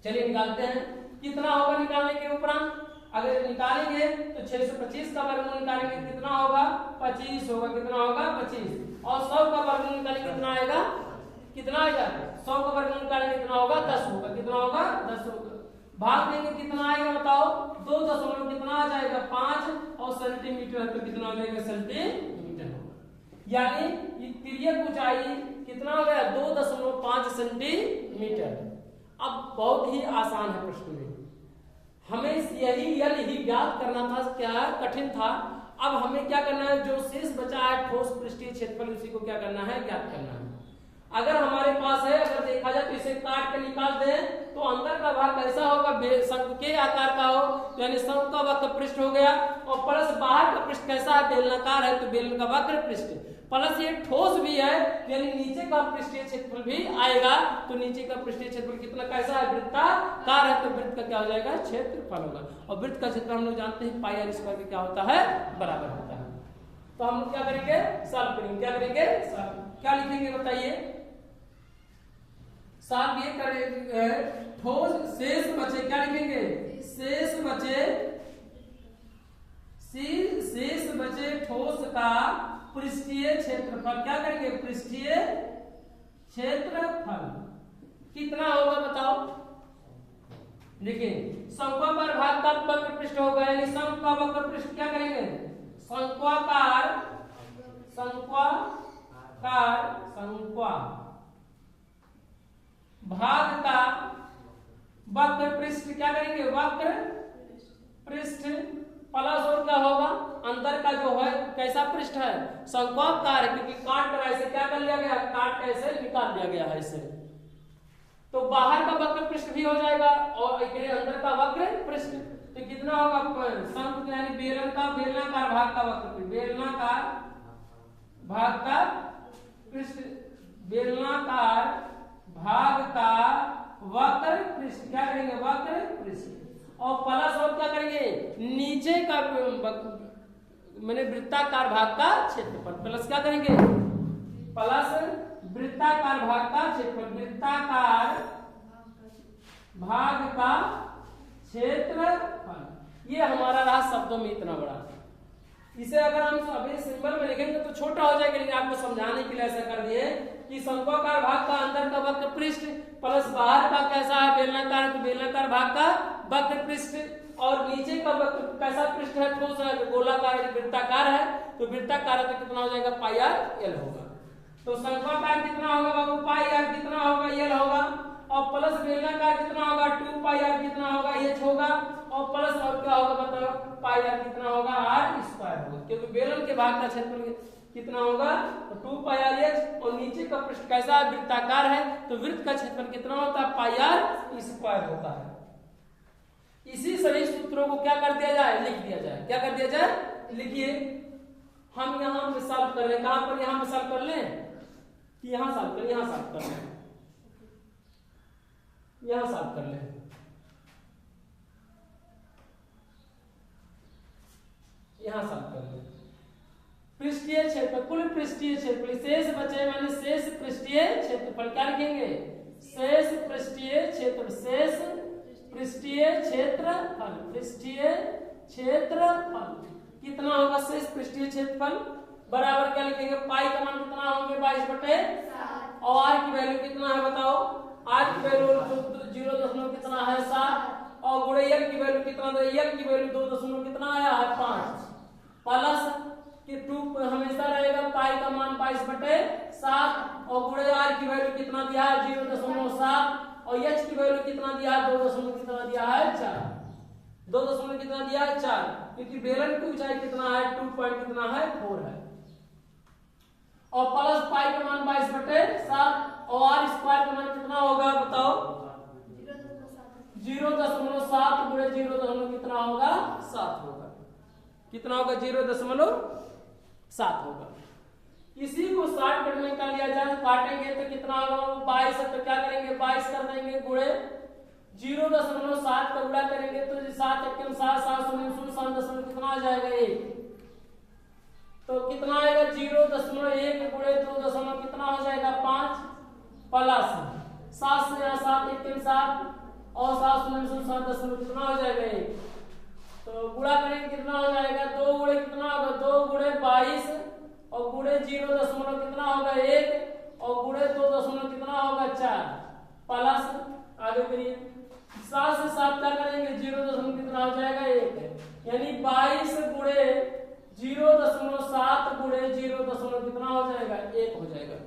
चलिए निकालते हैं, कितना होगा निकालने के उपरांत, अगर निकालेंगे तो 625 का वर्गमूल निकालेंगे कितना होगा, 25 होगा, कितना होगा 25। और 100 का वर्गमूल निकालेंगे कितना आएगा, 100 का वर्गमूल निकालेंगे कितना होगा, 10 होगा, कितना होगा 10 होगा। भाग देंगे कितना आएगा बताओ, 2 दशमलव कितना आ जाएगा 5 और सेंटीमीटर तो कितना हो जाएगा, सेंटीमीटर होगा। यानी तिर्यक ऊंचाई कितना हो गया, 2.5 सेंटीमीटर। अब बहुत ही आसान है प्रश्न में, हमें यही ज्ञात करना था, क्या कठिन था। अब हमें क्या करना है, जो शेष बचा है ठोस पृष्ठीय क्षेत्रफल उसी को क्या करना है, ज्ञात करना है। अगर हमारे पास है, अगर देखा जाए तो इसे काट के निकाल दें तो अंदर का भाग कैसा होगा, शंकु के आकार का हो, यानी शंकु का वक्र पृष्ठ हो गया, और प्लस बाहर का पृष्ठ कैसा है, बेलनाकार है तो बेलन का वक्र पृष्ठ, प्लस ये ठोस भी है यानी नीचे का पृष्ठीय क्षेत्रफल भी आएगा। तो नीचे का पृष्ठीय क्षेत्रफल कितना कैसा है, वृत्ताकार है, तो वृत्त का क्या हो जाएगा, क्षेत्रफल होगा। और वृत्त का क्षेत्रफल हम लोग जानते हैं पाई आर स्क्वायर के क्या होता है, बराबर होता है। तो हम लोग क्या करेंगे, सॉल्व करेंगे, क्या करेंगे, क्या लिखेंगे बताइए, साथ ये करेंगे, ठोस शेष बचे, क्या लिखेंगे, शेष बचे ठोस का पृष्ठीय क्षेत्रफल, क्या करेंगे, पृष्ठीय क्षेत्रफल कितना होगा बताओ। देखिए शंक्वाकार भाग का वक्र पृष्ठ होगा, यानी शंकु का वक्र पृष्ठ क्या करेंगे, शंक्वाकार भाग का वक्र पृष्ठ क्या करेंगे, वक्र पृष्ठ प्लस और क्या होगा, अंदर का जो है कैसा पृष्ठ है, शंक्वाकार, क्योंकि काट कर ऐसे क्या कर लिया गया, काट कर ऐसे निकाल दिया गया है ऐसे, तो बाहर का वक्र पृष्ठ भी हो जाएगा और अंदर का वक्र पृष्ठ। तो कितना होगा, शंकु यानी बेलनाकार भाग का वक्र पृष्ठ, बेलनाकार भाग का पृष्ठ, बेलनाकार भाग का वक्र पृष्ठ क्या करेंगे, वक्र पृष्ठ, और प्लस और क्या करेंगे, नीचे का मैंने वृत्ताकार भाग का क्षेत्रफल, प्लस क्या करेंगे, प्लस वृत्ताकार भाग का क्षेत्रफल, वृत्ताकार भाग का क्षेत्रफल। ये हमारा रहा शब्दों में इतना बड़ा। इसे अगर हम अभी सिंबल में लिखेंगे तो छोटा हो जाएगा, लेकिन आपको समझाने के लिए ऐसा कर दिए कि शंक्वाकार भाग का अंदर का वक्र पृष्ठ प्लस बाहर का कैसा है, बेलनाकार, तो बेलनाकार भाग का वक्र पृष्ठ, और नीचे का वक्र कैसा पृष्ठ है, ठोस है, गोलाकार है, वृत्ताकार है, तो वृत्ताकार है तो कितना हो जाएगा, पाई आर एल होगा। तो शंक्वाकार कितना होगा बाबू, पाई आर कितना होगा, एल होगा, और प्लस बेलनाकार कितना होगा, 2 पाई आर कितना होगा, एच होगा, और प्लस और क्या होगा बताओ, पाई आर कितना होगा, आर स्क्वायर होगा, क्योंकि बेलन के भाग का क्षेत्रफल कितना होगा, तो 2 पाई आर एच, और नीचे का पृष्ठ कैसा है, वृत्ताकार है, तो वृत्त का क्षेत्रफल कितना होता है, पाई आर स्क्वायर होता है। इसी सभी सूत्रों को क्या कर दिया जाए, लिख दिया जाए, क्या कर दिया जाए, लिखिए। हम यहाँ पे सॉल्व कर रहे हैं, कहां पर, यहाँ पे सॉल्व कर लें, यहाँ सॉल्व कर, यहाँ सॉल्व कर लें, यहाँ सॉल्व कर लें, यहाँ सॉल्व कर लें। पृष्ठीय क्षेत्रफल, कुल पृष्ठीय क्षेत्रफल, शेष बचे माने शेष पृष्ठीय क्षेत्रफल, क्या लिखेंगे, शेष पृष्ठीय क्षेत्रफल, शेष पृष्ठीय क्षेत्रफल, पृष्ठीय क्षेत्रफल कितना होगा, शेष पृष्ठीय क्षेत्रफल बराबर क्या लिखेंगे, पाई का मान कितना होंगे, 22/7, और आर की वैल्यू कितना है बताओ, आर की वैल्यू 0 कितना है 7, और गुणे एल की वैल्यू कितना है, एल की वैल्यू 2 कितना आया है 5, प्लस कि 2 हमेशा रहेगा, पाई का मान 22/7 और गुणे आर की वैल्यू कितना दिया है 0.7 और एच की वैल्यू कितना दिया है 2.4 2 कितना दिया है 4 क्योंकि बेलन की ऊंचाई कितना है 2 पॉइंट कितना है 4 है और प्लस पाई का मान 22/7 और आर स्क्वायर का मान कितना होगा बताओ 0.7 गुणे 0 कितना होगा 7 होगा कितना होगा 0.7 होगा। इसी को शॉर्टकट में कर लिया जाए काटेंगे तो कितना होगा 22 है तो क्या करेंगे 22 कर देंगे गुणे 0.7 का गुणा करेंगे तो 7 एकम 7 7 0 कितना आ जाएगा 1 तो कितना आएगा 0.1 गुणे 2 कितना हो जाएगा 5 प्लस 7 से यहाँ 7 एकम 7 और 7 0 कितना हो जाएगा 1 तो गुणा करेंगे कितना हो जाएगा 2 गुणे कितना होगा 2 गुणे 22 और गुणे 0 कितना होगा 1 और गुणे 2 कितना होगा 4 प्लस आगे करिए 7 से 7 क्या करेंगे 0 कितना हो जाएगा 1 यानी 22 गुणे 0.7 गुणे 0 कितना हो जाएगा 1 हो जाएगा।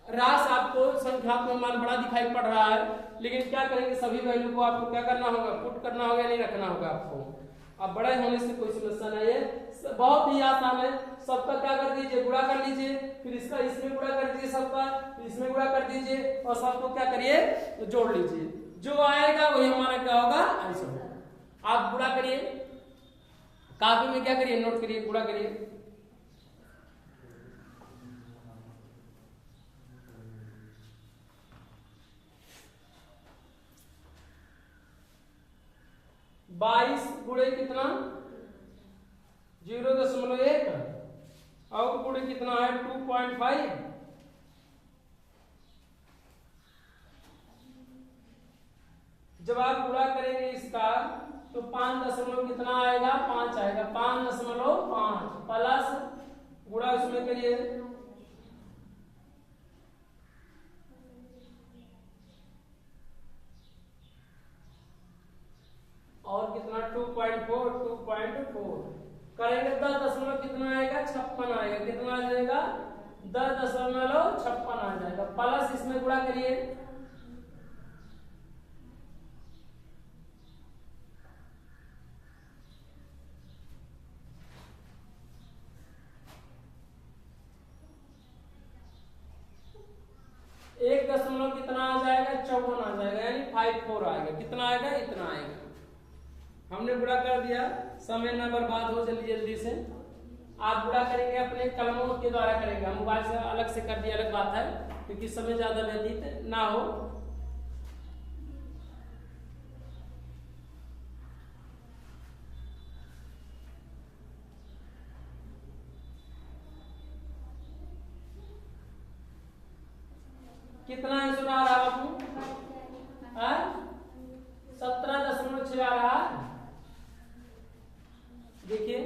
रास आपको संख्यात्मक मान बड़ा दिखाई पड़ रहा है लेकिन क्या करेंगे सभी वैल्यू को आपको क्या करना होगा पुट करना होगा नहीं रखना होगा आपको। अब बड़े होने से कोई समस्या नहीं है बहुत ही आसान है सबका क्या कर दीजिए गुणा कर लीजिए फिर इसका इसमें गुणा कर दीजिए सबका फिर इसमें गुणा कर दीजिए और सबको क्या करिए तो जोड़ लीजिए जो आएगा वही हमारा क्या होगा आंसर होगा। आप गुणा करिए काफी में क्या करिए नोट करिए गुणा करिए 22 गुणे कितना 0.1 और गुणे कितना है 2.5 जब आप गुणा करेंगे इसका तो 5 दशमलव कितना आएगा 5 आएगा 5.5 प्लस गुणा उसमें करिए और कितना 2.4 करेंगे 10 दशमलव कितना आएगा 56 आएगा कितना आ जाएगा 10.56 आ जाएगा प्लस इसमें गुणा करिए एक दशमलव कितना आ जाएगा 54 आ जाएगा यानी 54 आएगा कितना आएगा इतना आएगा। हमने गुणा कर दिया समय न बर्बाद हो जल्दी जल्दी से आप गुणा करेंगे अपने कलमों के द्वारा करेंगे मोबाइल से अलग से कर दिया अलग बात है क्योंकि समय ज्यादा व्यतीत ना हो। कितना आंसर आ रहा बाबू 17.6 आ रहा देखिए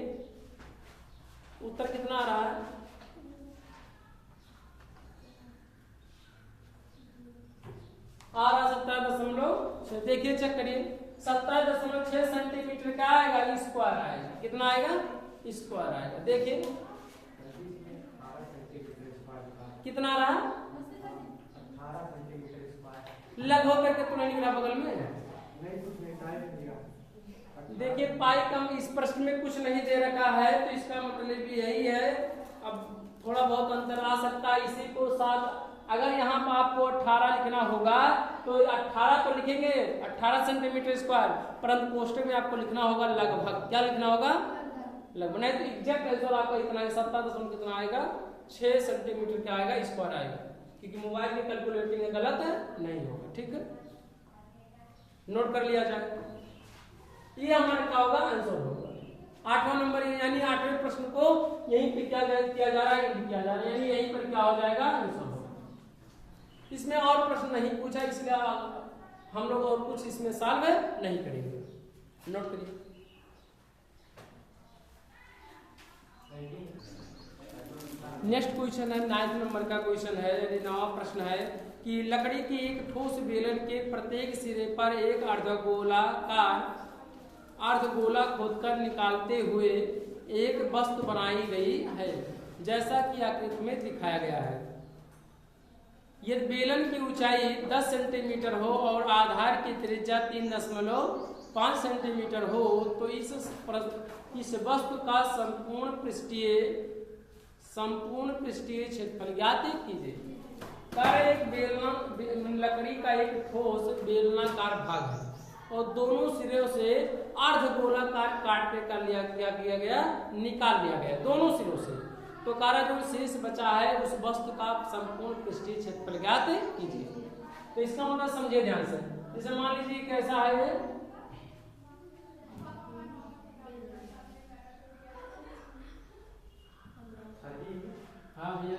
उत्तर कितना आ रहा है आ रहा 17.6 देखिए चेक करिए 17.6 सेंटीमीटर का आएगा स्क्वायर आएगा कितना आएगा स्क्वायर आएगा देखिए कितना आ रहा लगभग करके तो नहीं निकला बगल में देखिए पाई कम इस प्रश्न में कुछ नहीं दे रखा है तो इसका मतलब यही है अब थोड़ा बहुत अंतर आ सकता है इसी को साथ अगर यहाँ पर आपको 18 लिखना होगा तो 18 तो लिखेंगे 18 सेंटीमीटर स्क्वायर परंतु कोष्टक में आपको लिखना होगा लगभग क्या लिखना होगा लगभग नहीं तो एग्जैक्ट आंसर आपका इतना 17 कितना आएगा 6 सेंटीमीटर क्या आएगा स्क्वायर आएगा क्योंकि मोबाइल में कैलकुलेटिंग गलत है नहीं होगा ठीक है नोट कर लिया जाए ये हमारा क्या होगा आंसर होगा 8वां नंबर यानी 8वें प्रश्न को यहीं पे क्या किया जा रहा है किया जा रहा है यानी यहीं पर क्या हो जाएगा आंसर होगा। इसमें और प्रश्न नहीं पूछा इसलिए हम लोग और कुछ इसमें सॉल्व नहीं करेंगे नोट करिए। नेक्स्ट क्वेश्चन है 9th नंबर का क्वेश्चन है 9वां प्रश्न है कि लकड़ी के एक ठोस बेलन के प्रत्येक सिरे पर एक अर्धगोला खोदकर निकालते हुए एक वस्तु बनाई गई है, जैसा कि आकृति में दिखाया गया है। यदि बेलन की ऊंचाई 10 सेंटीमीटर हो और आधार की त्रिज्या 3.5 सेंटीमीटर हो तो इस वस्तु का संपूर्ण पृष्ठीय क्षेत्रफल ज्ञात कीजिए। एक बेलना लकड़ी का एक ठोस बेलनाकार भाग है और दोनों सिरों से अर्धगोलाकार काट के निकाल लिया गया दोनों सिरों से। तो कार्य जो शेष बचा है उस वस्तु का संपूर्ण पृष्ठीय क्षेत्रफल ज्ञात कीजिए। तो इसका मतलब समझिए ध्यान से। जैसे मान लीजिए कैसा है ये, हाँ भैया,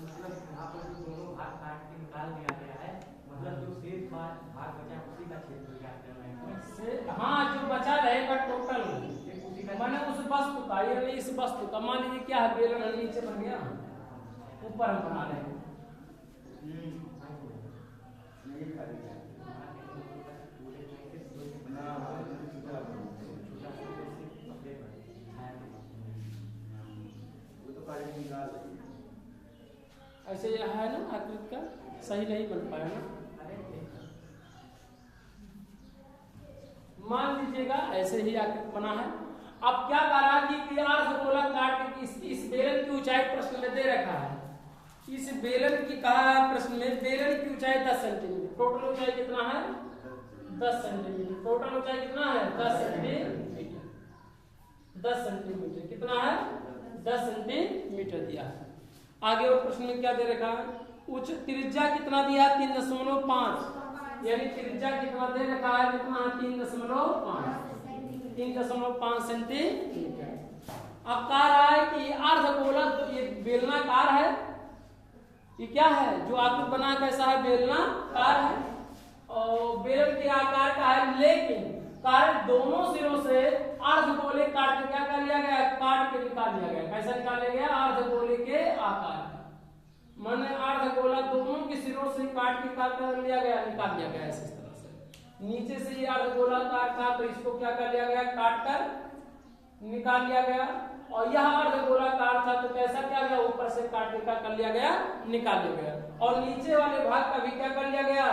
मतलब यहाँ पर जो दोनों भाग काट के निकाल दिया गया है, मतलब जो शेष भाग बचा उसी का क्षेत्र ज्ञात करना है। हाँ, जो बचा रहेगा टोटल मैंने उस वस्तु का, ये नहीं इस वस्तु का। मान लीजिए क्या है, बेलन नीचे बन गया, ऊपर हम बना रहे हैं। ऐसे है ना आकृति का, सही नहीं बन पाया ना। मान लीजिएगा ऐसे ही आकृति बना है। अब क्या करा कि अर्धगोला काट के इस बेलन की ऊंचाई प्रश्न में दे रखा है। इस बेलन की कहा प्रश्न में बेलन की ऊंचाई 10 सेंटीमीटर, टोटल ऊंचाई कितना है 10 सेंटीमीटर। टोटल ऊंचाई कितना है 10 सेंटीमीटर। 10 सेंटीमीटर कितना है 10 सेंटीमीटर दिया है। आगे और प्रश्न में क्या दे रखा है, उच्च त्रिज्या कितना दिया 3.5, यानी त्रिज्या कितना दे रखा है, कितना 3.5 सेंटीमीटर। अब कह रहा है कि अर्धगोला, ये बेलनाकार है, ये क्या है जो आकृति बना कैसा है बेलनाकार है और बेलन के आकार का है, लेकिन कार्य दोनों सिरों से अर्धगोले काट के क्या कर लिया गया, काट के निकाल लिया गया। कैसा निकाल लिया गया, अर्धगोले के आकार का, मैंने अर्धगोला दोनों के सिरों से काट के निकाल लिया गया इस तरह से। नीचे से ये अर्धगोलाकार था तो इसको क्या कर लिया गया, काट कर निकाल लिया गया। और यह अर्धगोलाकार था तो कैसा क्या गया, ऊपर से काट के क्या कर लिया गया, निकाल लिया गया। और नीचे वाले भाग का भी क्या कर लिया गया,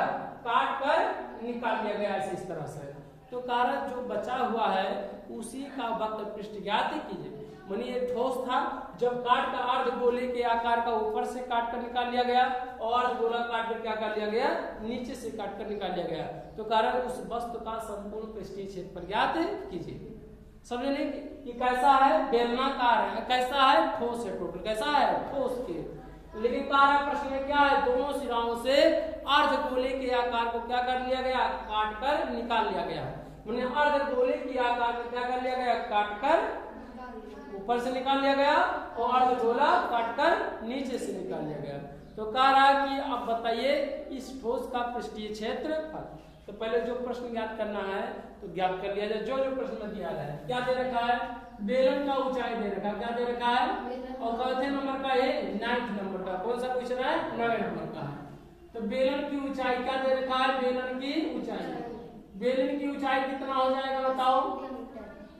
काट कर निकाल लिया गया इस तरह से। तो कारक जो बचा हुआ है उसी का वक्र पृष्ठ ज्ञात कीजिए। मानी ये ठोस था, जब काट का अर्धगोले के आकार का ऊपर से काट कर निकाल लिया गया और अर्धगोला काट कर क्या कर लिया गया, नीचे से काट कर निकाल लिया गया। तो कारक उस वस्तु का संपूर्ण पृष्ठीय क्षेत्रफल ज्ञात कीजिए। समझे नहीं कि कैसा है, बेलनाकार है, कैसा है, ठोस है, टोटल कैसा है, ठोस के। लेकिन कारक प्रश्न में क्या है, दोनों सिराओं से अर्धगोले के आकार को क्या कर लिया गया, काट कर निकाल लिया गया। मैंने अर्धगोले के आकार को क्या कर लिया गया, काट कर ऊपर से निकाल लिया गया और अर्धगोला काटकर नीचे से निकाल लिया गया। तो कह रहा है कि अब बताइए इस ठोस का पृष्ठीय क्षेत्रफल। तो पहले जो प्रश्न ज्ञात करना है तो ज्ञात कर लिया जाए। जो प्रश्न में दिया है, क्या दे रखा है, बेलन का ऊंचाई दे रखा है, क्या दे रखा है, और चौथे नंबर का है 9th नंबर का, कौन सा पूछ रहा है, 9 नंबर का। तो बेलन की ऊंचाई क्या दे रखा है, बेलन की ऊंचाई, बेलन की ऊंचाई कितना हो जाएगा बताओ।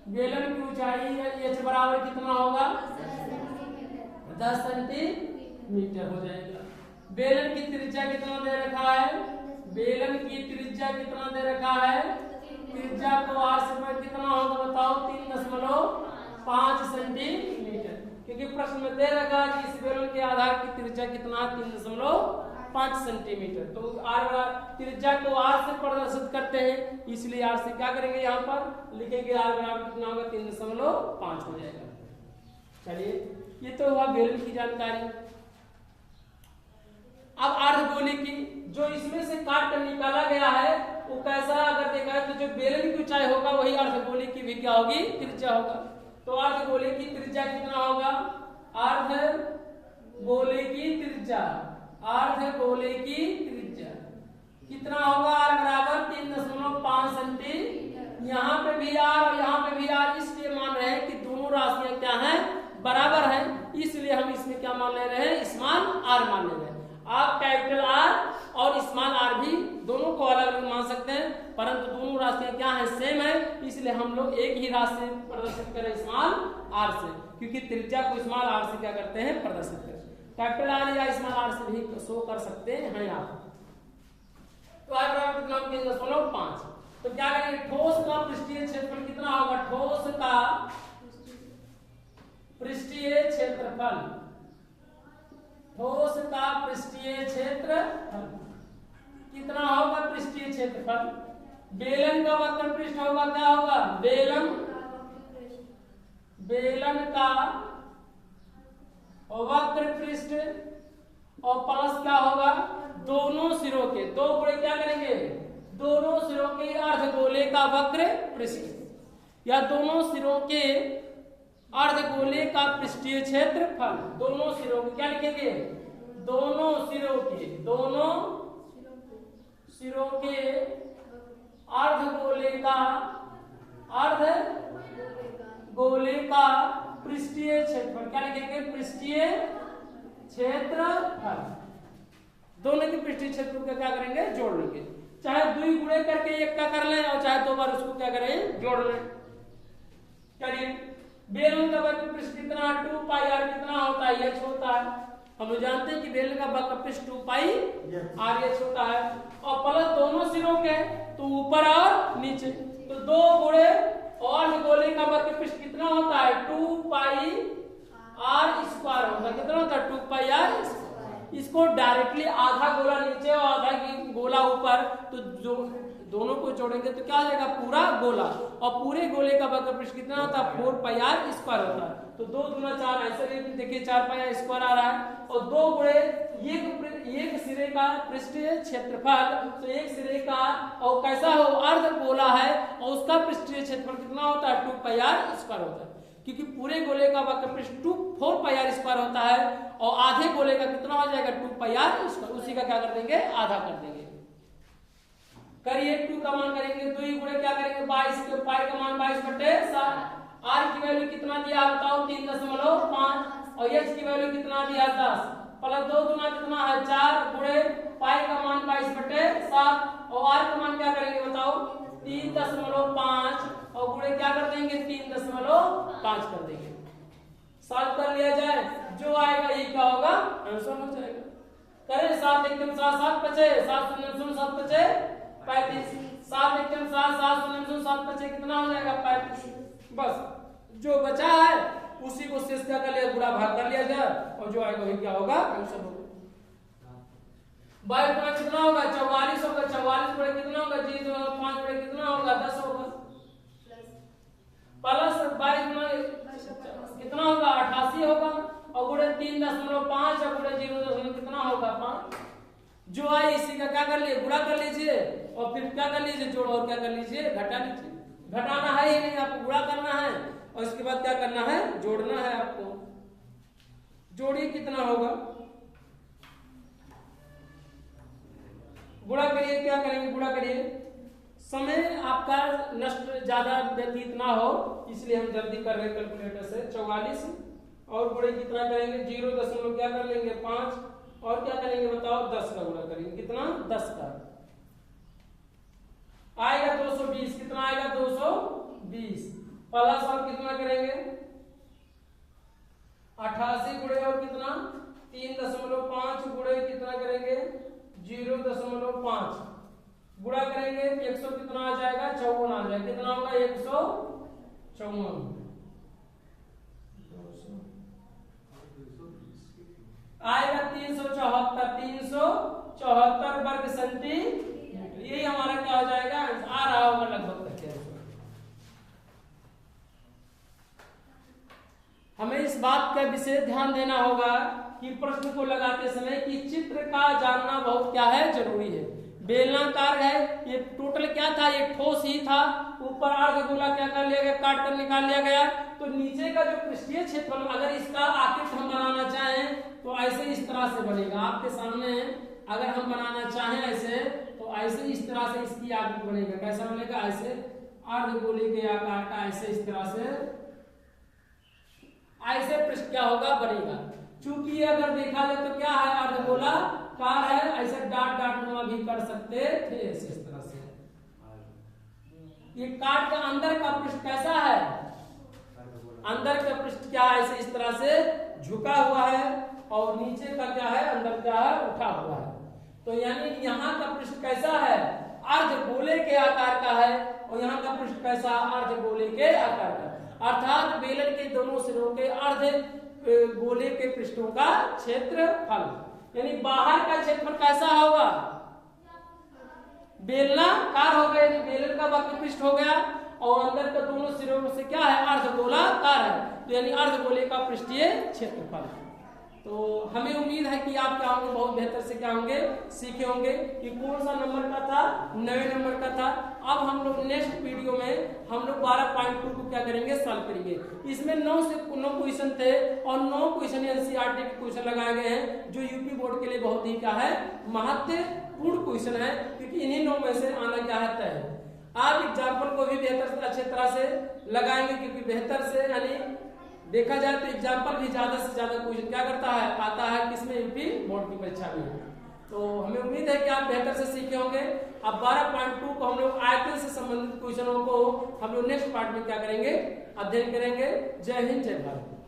बेलन की ऊंचाई h बराबर कितना होगा, 10 सेंटीमीटर हो जाएगा। बेलन की त्रिज्या कितना दे रखा है, बेलन की त्रिज्या कितना दे रखा है, त्रिज्या को r से कितना होगा बताओ, 3.5 सेंटीमीटर। क्योंकि प्रश्न में दे रखा है कि इस बेलन के आधार की त्रिज्या कितना, 3.5 सेंटीमीटर। तो त्रिज्या को r से प्रदर्शित करते हैं, इसलिए r से क्या करेंगे, यहाँ पर लिखेंगे r बराबर कितना होगा, 3.5 हो जाएगा। चलिए ये तो हुआ बेलन की जानकारी। अब अर्धगोले की जो इसमें से काट कर निकाला गया है वो कैसा, अगर देखा है तो जो बेलन की ऊंचाई होगा वही अर्धगोले की भी क्या होगी, त्रिज्या होगा। तो अर्धगोले की त्रिज्या कितना होगा, अर्धगोले की त्रिज्या, अर्धगोले की त्रिज्या कितना होगा, r बराबर 3.5 सेंटीमीटर। यहाँ पे भी r और यहाँ पे भी r, इसलिए मान रहे हैं कि दोनों राशियां क्या हैं, बराबर हैं, इसलिए हम इसमें क्या मान ले रहे हैं, स्मॉल r मान ले रहे हैं। आप कैपिटल R और स्मॉल r भी दोनों को अलग अलग मान सकते हैं, परंतु दोनों राशियां क्या है, सेम है, इसलिए हम लोग एक ही राशि से प्रदर्शित करें स्मॉल आर से, क्योंकि त्रिज्या को स्मॉल आर से क्या करते हैं, प्रदर्शित करते हैं। कैपिटल आर या स्मॉल आर से भी शो कर सकते हैं आप। तो आर बराबर कितना, 3.5। तो क्या करेंगे, ठोस का पृष्ठीय क्षेत्रफल कितना होगा, ठोस का पृष्ठीय क्षेत्रफल, ठोस का पृष्ठीय क्षेत्रफल कितना होगा, पृष्ठीय क्षेत्रफल। बेलन का वक्र पृष्ठ होगा, क्या होगा, बेलन का वक्र पृष्ठ, और प्लस क्या होगा, दोनों सिरों के, दो गुणे क्या करेंगे, दोनों सिरों के अर्धगोले का वक्र पृष्ठ, या दोनों सिरों के अर्धगोले का पृष्ठीय क्षेत्रफल। दोनों सिरों के क्या लिखेंगे, दोनों सिरों के, दोनों सिरों के अर्धगोले का पृष्ठीय क्षेत्रफल, क्या लिखेंगे, पृष्ठीय क्षेत्रफल। दोनों के पृष्ठीय क्षेत्रफल का क्या करेंगे, जोड़ लेंगे, चाहे दुई गुणे करके एक का कर लें और चाहे दो बार उसको क्या करें, जोड़ लें। करिए, बेलन का वक्र पृष्ठ कितना, 2 पाई आर कितना होता है, h होता है। हम लोग जानते हैं कि बेलन का वक्र पृष्ठ 2 पाई आर एच होता है, और प्लस दोनों सिरों के, तो ऊपर और नीचे, तो दो गुणे और गोले का वक्र पृष्ठ कितना होता है, 2 पाई आर स्क्वायर होता है। कितना होता है, 2 पाई आर। इसको डायरेक्टली आधा गोला नीचे और आधा गोला ऊपर, तो जो दोनों को जोड़ेंगे तो क्या हो जाएगा, पूरा गोला, और पूरे गोले का वक्र पृष्ठ कितना होता है, 4 पाई आर स्क्वायर होता है। तो 2 दूना 4, ऐसे भी देखिए 4 पाई आर स्क्वायर आ रहा है, और दो गुणे एक सिरे का पृष्ठीय क्षेत्रफल, तो एक सिरे का, और कैसा हो, अर्ध गोला है, और उसका पृष्ठीय क्षेत्रफल कितना होता है, 2 पाई आर स्क्वायर होता है, क्योंकि पूरे गोले का वक्र पृष्ठ 4 पाई आर स्क्वायर होता है, और आधे गोले का कितना हो जाएगा, 2 पाई आर स्क्वायर, उसी का क्या कर देंगे, आधा कर देंगे। करिए, 2 का मान करेंगे, 2 गुणे क्या करेंगे, 22 के पाई का मान 22/7, आर की वैल्यू कितना दिया बताओ, 3.5, और एच की वैल्यू कितना दिया, 10, प्लस 2 गुना कितना है, 4 गुणे पाई का मान 22/7, और आर का मान क्या करेंगे बताओ, 3.5, और गुणे क्या कर देंगे, 3.5 कर देंगे। सात कर लिया जाए, जो आएगा ये क्या होगा, आंसर हो जाएगा। करें 7 एकदम 7 7 बचे, 7 शून्य 7 बचे 35, 7 एकदम 7 7 शून्य 7 बचे, कितना हो जाएगा, 35। बस जो बचा है उसी को शेष क्या कर लिया, गुणा भाग कर लिया जाए, और जो आएगा वही क्या होगा, आंसर होगा। 22 गुणा कितना होगा, 44 होगा, 44 गुणा कितना होगा, 5 गुणा कितना होगा, 10 होगा, प्लस 22 गुणा कितना होगा, 88 होगा, और गुणे 3.5, और गुणे 0 कितना होगा, 5। जो आए इसी का क्या कर लिए, गुणा कर लीजिए, और फिर क्या कर लीजिए, जोड़, और क्या कर लीजिए, घटा लीजिए। घटाना है ही नहीं, आपको गुणा करना है, और इसके बाद क्या करना है, जोड़ना है आपको। जोड़िए, कितना होगा, गुणा करिए, क्या करेंगे, गुणा करिए। समय आपका नष्ट ज्यादा व्यतीत ना हो, इसलिए हम जल्दी कर रहे हैं कैलकुलेटर से। 44 और गुणे कितना करेंगे, 0 क्या कर लेंगे, 5, और क्या करेंगे बताओ, 10 का गुणा करेंगे, कितना, 10 का आएगा 220, कितना आएगा, 220, प्लस और कितना करेंगे, 88 गुणे और कितना, 3.5 गुणे कितना करेंगे, 0.5 गुणा करेंगे, 100 कितना आ जाएगा, 54 आ जाएगा, कितना होगा, 154, आएगा 374 वर्ग सेंटीमीटर। यही हमारा क्या हो जाएगा, आ रहा होगा लगभग तक। हमें इस बात का विशेष ध्यान देना होगा कि प्रश्न को लगाते समय कि चित्र का जानना बहुत क्या है, जरूरी है। बेलनाकार है, ये टोटल क्या था, ये ठोस ही था, ऊपर अर्धगोला क्या कर लिया गया, काट कर निकाल लिया गया। तो नीचे का जो पृष्ठीय क्षेत्रफल, अगर इसका आकृति हम बनाना चाहें तो ऐसे इस तरह से बनेगा आपके सामने। अगर हम बनाना चाहें ऐसे, तो ऐसे इस तरह से इसकी आकृति बनेगा। कैसा बनेगा, ऐसे अर्धगोले के आकार का, ऐसे इस तरह से ऐसे पृष्ठ क्या होगा, बनेगा। चूंकि अगर देखा जाए तो क्या है, अर्धगोला कार है, ऐसे डाट डाट नुमा भी कर सकते थे, इस तरह से। कि कार्ड का अंदर का पृष्ठ कैसा है, अंदर का पृष्ठ क्या है, इस तरह से झुका हुआ है और नीचे का क्या है, अंदर क्या है, उठा हुआ है। तो यानी यहाँ का पृष्ठ कैसा है, अर्धगोले के आकार का है और यहाँ का पृष्ठ कैसा, अर्धगोले के आकार का, अर्थात बेलन के दोनों सिरों के अर्ध गोले के पृष्ठों का क्षेत्रफल, यानी बाहर का क्षेत्रफल कैसा होगा, बेलनाकार हो गया, बेलन का वक्र पृष्ठ हो गया और अंदर का दोनों सिरों से क्या है, अर्धगोलाकार है, तो यानी अर्धगोले का पृष्ठीय क्षेत्रफल। तो हमें उम्मीद है कि आप क्या होंगे, बहुत बेहतर से क्या होंगे, सीखे होंगे कि कौन सा नंबर का था, 9 नंबर का था। अब हम लोग नेक्स्ट वीडियो में हम लोग 12.2 को क्या करेंगे, सॉल्व करेंगे। इसमें 9 क्वेश्चन थे और 9 क्वेश्चन एनसीईआरटी के क्वेश्चन लगाए गए हैं, जो यूपी बोर्ड के लिए बहुत ही क्या है, महत्वपूर्ण क्वेश्चन है, क्योंकि इन्हीं 9 में से आना क्या है, तय है। आप एग्जाम्पल को भी बेहतर से अच्छे तरह से लगाएंगे, क्योंकि बेहतर से यानी देखा जाए तो एग्जाम्पल भी ज्यादा से ज्यादा क्वेश्चन क्या करता है, आता है किसमें, यूपी बोर्ड की परीक्षा में। तो हमें उम्मीद है कि आप बेहतर से सीखे होंगे। अब 12.2 को हम लोग आयतन से संबंधित क्वेश्चनों को हम लोग नेक्स्ट पार्ट में क्या करेंगे, अध्ययन करेंगे। जय हिंद, जय भारत।